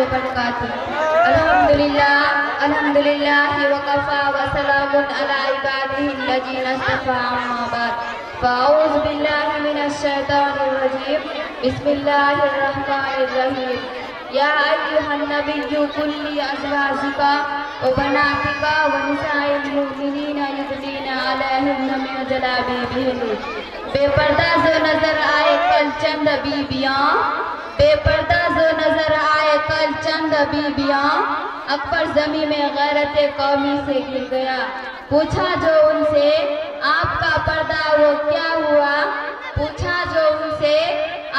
وبرکاتہ۔ الحمدللہ وکفا وسلام علی عبادہ الذین اصطفیٰ، اما بعد فاعوذ باللہ من الشیطان الرجیم، بسم اللہ الرحمن الرحیم۔ یا ایھا النبی قل لازواجک وبناتک ونساء المؤمنین یدنین علیہن من جلابیبہن۔ بے پردہ جو نظر آئے کل چند بیبیاں، بے پردہ جو نظر آئے کل چند بیبیاں، اکبر زمین میں غیرت قومی سے گر گیا۔ پوچھا جو ان سے آپ کا پردہ وہ کیا ہوا، پوچھا جو ان سے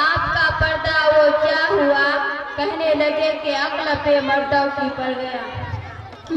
آپ کا پردہ وہ کیا ہوا، کہنے لگے کہ عقل پہ مردوں کی پڑ گیا۔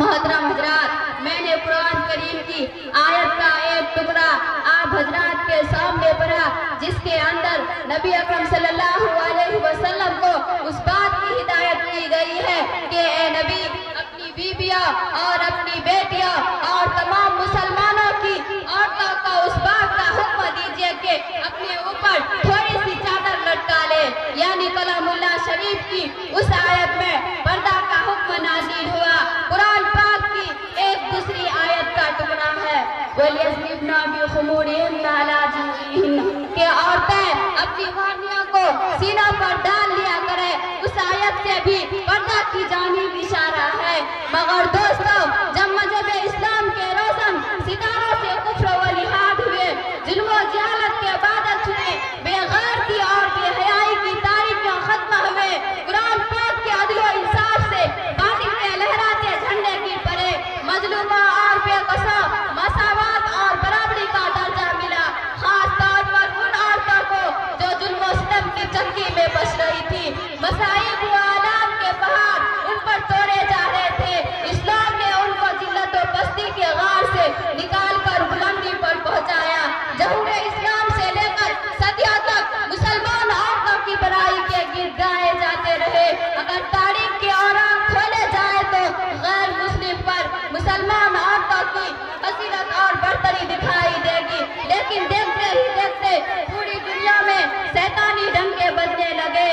محترم حضرات، میں نے قرآن کریم کی آیت کا ایک ٹکڑا آپ حضرات کے سامنے پڑھا، جس کے اندر نبی اکرم صلی اللہ علیہ وسلم کو اس بات کی ہدایت کی گئی ہے کہ اے نبی، اپنی بیویاں اور اپنی بیٹیاں اور تمام مسلمانوں کی عورتوں کو اس بات کا حکم دیجیے کہ اپنے اوپر تھوڑی سی چادر لٹکا لے، یعنی کلام اللہ شریف کی اس آیت میں پردہ کا حکم نازل ہوا۔ قرآن پاک کی ایک دوسری آیت کا ٹکڑا ہے وَلْيَضْرِبْنَ بِخُمُورِهِنَّ عَلَىٰ جُوبِهِنَّ، کہ عورتیں اپنی وانیوں کو سینوں پر ڈال لیا کریں۔ اس آیت سے بھی پردہ کی جانب اشارہ ہے۔ مگر دوستو، جب مذہب اسلام کے روشن ستاروں سے کفر و الحاد ہوئے، ظلم و جہالت کے بادل چھنے، بے غیرتی اور بے حیائی کی تاریکیاں ختم ہوئے، قرآن پاک کے عدل و انصاف سے باطل کے لہراتے جھنڈے گر پڑے، مظلوموں اور بے قصوں مساوات اور برابری کا درجہ ملا، خاص طور پر ان عورتوں کو جو ظلم و ستم کی چنگی میں بچ رہی تھی۔ مصائب و آلام کے پہاڑ ان پر توڑے جا رہے تھے۔ اسلام نے ان کو ذلت و پستی کے غار سے نکال کر بلندی پر پہنچایا۔ ظہور اسلام سے لے کر صدیوں تک مسلمان عورتوں کی برائی کے گرد گائے جاتے رہے۔ اگر تاریخ کے اوراق کھولے جائے تو غیر مسلم پر مسلمان عورتوں کی فضیلت اور برتری دکھائی دے گی، لیکن دیکھتے ہی دیکھتے پوری دنیا میں شیطانی ڈنکے بجنے لگے۔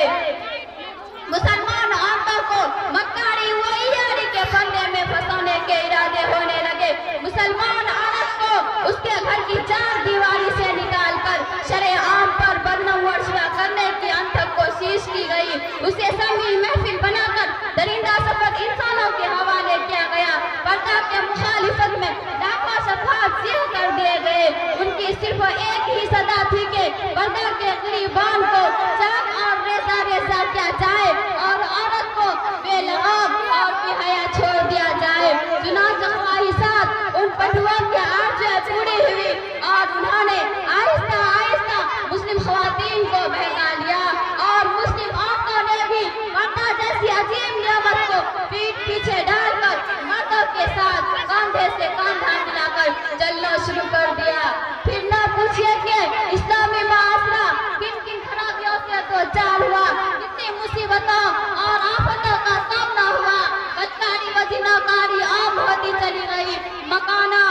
مسلمان عورتوں کو مکاری و عیاری کے پھندے میں پھنسانے کے ارادے ہونے لگے۔ مسلمان عورت کو اس کے گھر کی چار دیواری سے نکال کر شرع عام پر بدنام و رسوا کرنے کی انتھک کوشش کی گئی۔ اسے سنگین محفل بنا کر درندہ صفت انسانوں کے حوالے کیا گیا۔ پردہ کے مخالفت میں لاکھوں صفحات سیاہ کر دیے گئے۔ ان کی صرف ایک ہی صدا تھی کہ پردہ کے قریبان کو چاک اور ریزہ ریزہ کیا جائے اور عورت کو بے لغاب اور بے حیا چھوڑ دیا جائے۔ چنانچہ خواہشات ان پٹھوؤں کے آرزویں پوری ہوئی اور انہوں نے آہستہ آہستہ مسلم خواتین کو بہکا لیا، اور مسلم عورتوں نے بھی پردہ جیسی عظیم نعمت کو پیٹھ پیچھے ڈال کر مردوں کے ساتھ کاندھے سے کاندھا ملا کر چلنا شروع کر دیا۔ پھر نہ پوچھئے کہ اسلامی معاشرہ کن کن خرابیوں سے دوچار ہوا، کتنی مصیبتوں اور آفتوں کا سامنا ہوا۔ بدکاری و زناکاری عام ہوتی چلی گئی، مکانہ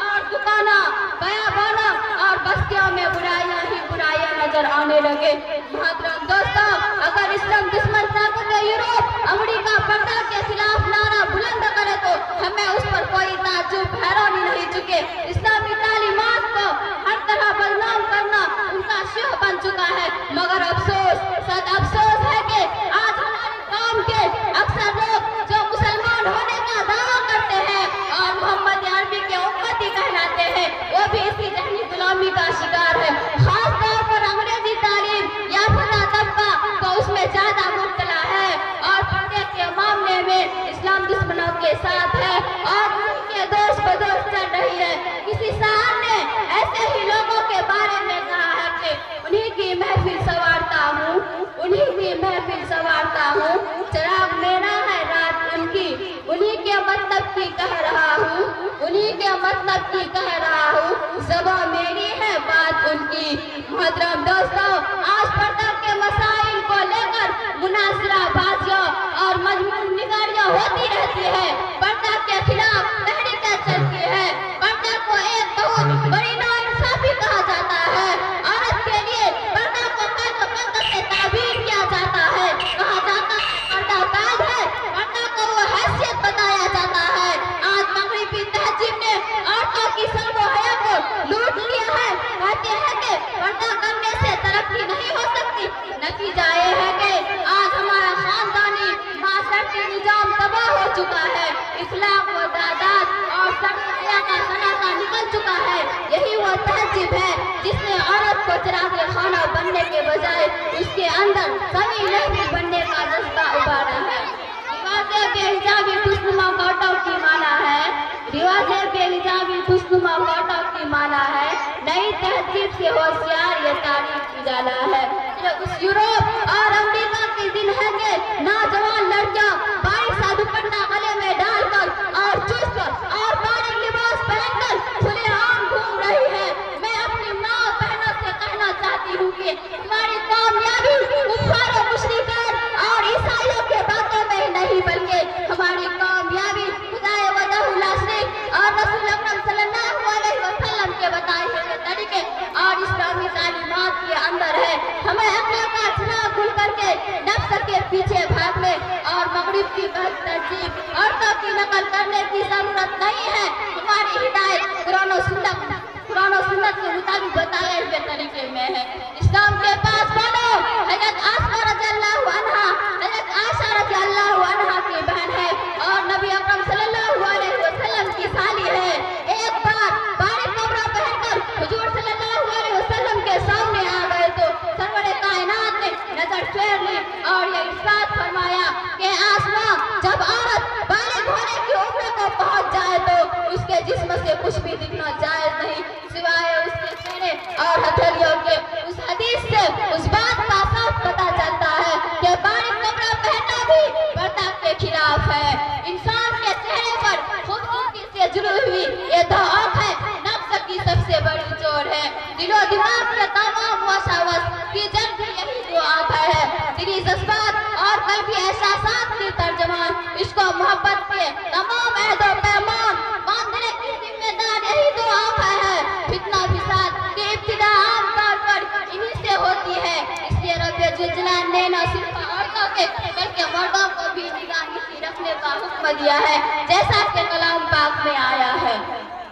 اور دکانہ، بیابانہ اور بستیوں میں برائیاں ہی برائیاں نظر آنے لگے۔ محترم دوستوں، اگر اسلام دشمن طاقت یورپ امریکہ پردہ کے خلاف نعرہ بلند کرے تو ہمیں اس پر کوئی تعجب حیرانی نہیں، چکے اسلامی تعلیمات کو ہر طرح بدنام کرنا ان کا شیوہ بن چکا ہے۔ مگر افسوس، صد افسوس ہے کہ آج ہماری قوم کے اکثر لوگ جو مسلمان ہونے کا دعویٰ کرتے ہیں اور محمد عربی کے امتی کہلاتے ہیں، وہ بھی اسی ذہنی غلامی کا شکار ہے۔ خاص طور پر انگریزی تعلیم یافتہ طبقہ تو اس میں زیادہ مبتلا ہے اور پردے کے معاملے میں اسلام دشمنوں کے ساتھ ہے اور ان کے دوست بدوست چل رہی ہے۔ کسی صاحب نے ایسے ہی لوگوں کے بارے میں کہا ہے کہ انہی کی محفل سنوارتا ہوں، انہی کی محفل سنوارتا ہوں، چراغ میرا ہے رات ان کی، انہی کے مطلب کی کہہ رہا ہوں، انہی کے مطلب کی کہہ رہا ہوں، زبان میری ہے بات ان کی۔ محترم دوستوں، آج پردہ کے مسائل کو لے کر مناظرہ بازیاں اور مجموعی نگاریاں ہوتی رہتی ہے، پردہ کے خلاف تحریکیں چلتی ہے، پردہ کو ایک بہت بڑی ناانصافی کہا جاتا ہے۔ عورت کے لیے پردہ کو قید و بندت سے تعبیر کیا جاتا ہے، کہا جاتا ہے پردہ قید ہے चुका है, इखलाक व दादात और सख्तिया का सनाता निकल चुका है। यही वो तहजीब है जिसने औरत को चिराग खाना बनने के बजाय उसके अंदर सभी लहरी बनने का जज्बा उबारा है। रिवाज़े बेहिजाबी खुशनुमा फोटो की माना है, रिवाज़े बेहिजाबी खुशनुमा फोटो की माना है, नई तहजीब से होशियार ये तारीख उजाला है। ये उस यूरोप और अमेरिका के दिन है कि नौजवान लड़कियां बारीक सा दुपट्टा गले में डालकर और चुस्त और बारीक लिबास पहनकर खुलेआम घूम रही है। मैं अपनी माँ बहनों से कहना चाहती हूँ कि हमारी कामयाबी कुफ्फार और मुशरिकीन और ईसाइयों के बातों में ही नहीं बल्कि हमारी कामयाबी खुदाए वजहुल अशरीफ और रसूल अकरम सल्लल्लाहु अलैहि वसल्लम के बताए हुए तरीके और इस्लामी तालीमात के अंदर है। हमें अपने का चिराग खुल करके नफ्स के पीछे भागने और मगरिब की तहजीब औरतों की नकल करने की जरूरत नहीं है। हमारी हिदायत कुरान और सुन्नत के मुताबिक बताए हुए तरीके में है। इस्लाम के पास बोलो, हजरत आसमा रज़ियल्लाहु अन्हा हजरत आयशा रज़ियल्लाहु अन्हा की बहन है और नबी अकरम सल्लल्लाहु अलैहि वसल्लम की साली है। एक बार बारीक कपड़ा पहनकर हुजूर सल्लल्लाहु अलैहि वसल्लम के सामने आ गए तो सरवरे कायनात ने नजर फेर ली और ये इरशाद फरमाया कि आसमा, जब औरत बालिग होने की उम्र को पहुंच जाए तो उसके जिस्म से कुछ भी दिखना जायज नहीं सिवाय उसके चेहरे और हथेलियों के। उस हदीस से उस बात का साफ पता चलता है कि बारीक कपड़ा पहनना भी पर्दा के खिलाफ है। इंसान के चेहरे पर खूबसूरती से जुड़ी हुई ये दो आंखें नफ्स की सबसे बड़ी चोर है। दिलो दिमाग के तमाम वसावस की जड़ भी यही दो आंखें है। दिली जज्बात और कल्बी एहसासात की तर्जमान इसको मोहब्बत के तमाम अहद व पैमान बांधने की जिम्मेदार यही दो आंखें है। फितना फिसाद की इब्तिदा आम तौर पर इन्हीं से होती है। इसलिए रब्बे जुल जलाल ने न सिर्फ औरतों के बल्कि मर्दों को भी निगाह से रखने का हुक्म दिया है, जैसा कि कलाम पाक में आया है,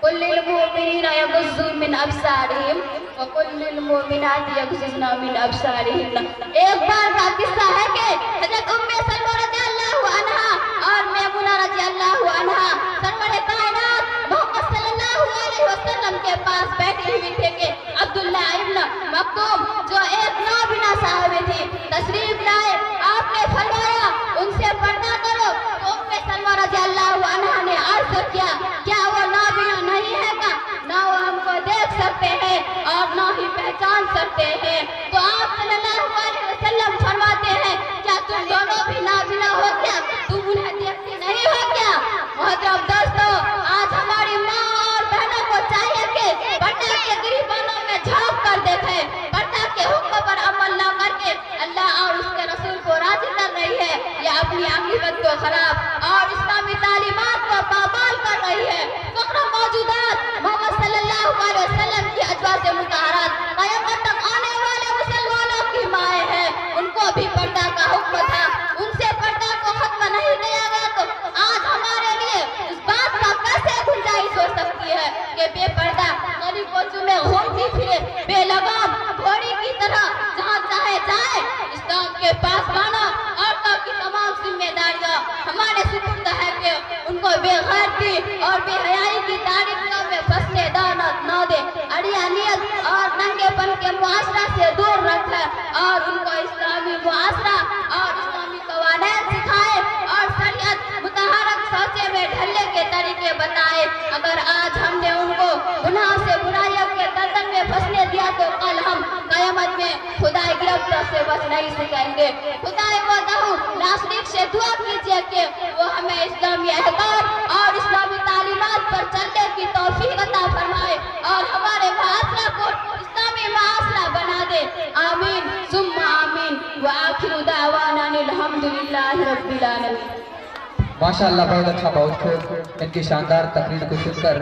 कुल लिल मुमिनीना यग़ुज़्ज़ू मिन अब्सारिहिम व कुल लिल मुमिनाति यग़ुज़्ज़ना मिन अब्सारिहिन। एक बार का किस्सा है कि हज़रत उम्मे सलमा रज़ियल्लाहु अन्हा और मैमुना रज़ियल्लाहु अन्हा सरवरे कायनात मोहम्मद सल्लल्लाहु अलैहि वसल्लम के पास बैठी हुई थे कि अब्दुल्ला इब्न मक्तूम जो एक नाबिना साहिबा थी तशरीफ लाए। आपने फरमाया उनसे पर्दा करो। तो उम्मे सलमा रज़ियल्लाहु अन्हा ने अर्ज़ किया, क्या वो नाबिना नहीं है का? ना वो हमको देख सकते हैं और ना ही पहचान सकते हैं। तो आप सल्लल्लाहु अलैहि वसल्लम फरमाते हैं, क्या तुम दोनों भी नाबिना हो क्या? तुम उन्हें देखते नहीं हो क्या? मोहतरम दोस्तों, आज हमारी माँ और बहनों को चाहिए कि पर्दा के गिरबानों में झांक कर देखें। पर्दा के हुक्म पर अमल न करके अल्लाह और उसके रसूल को राजी कर रही है या अपनी आखिरत को खराब और इस्लामी तालीमात को पामाल कर रही है। फक्र मौजूदात मोहम्मद सल्लल्लाहु अलैहि वसल्लम की अज़वाज मुतहहरात क़यामत तक आने वाले मुसलमानों की माएँ हैं। उनको भी पर्दा का हुक्म था, उनसे पर्दा को खत्म नहीं किया गया तो आज हमारे लिए इस बात का कैसे गुंजाइश हो सकती है कि बेपर्दा गली कोचों में घूमती फिरे बेलगाम घोड़ी की तरह जहाँ चाहे जाए। इस्लाम के पास मानो औरतों की तमाम जिम्मेदारियाँ हमारे सुपुर्द है कि उनको बेगैरती और बेहयाई की तारीखों में फंसने न दे, अड़ियानियत और नंगेपन के मुआशरा से दूर रखे और उनको इस्लामी मुआशरा और इस्लामी कवानीन सिखाए और शरीयत मुतहरक सोचे में ढलने के तरीके बताए। अगर आज हमने उनको गुनाह से बुराइयों के दलदल में फंसने दिया तो कल हम क़यामत में खुदाई गिरफ्त से बच नहीं सकेंगे। खुदाई वजहू नासरिक से दुआ कीजिए कि वो हमें इस्लामी अहकाम और इस्लामी तालीमात पर चलने की तौफीक अता फरमाए और हमारे मुआशरा को इस्लामी मुआशरा बना दे। आमीन सुम्मा आमीन व आखिरु दावाना अल्हम्दुलिल्लाहि रब्बिल आलमीन। माशाअल्लाह, बहुत अच्छा, बहुत खूब। इनकी शानदार तकरीर को सुनकर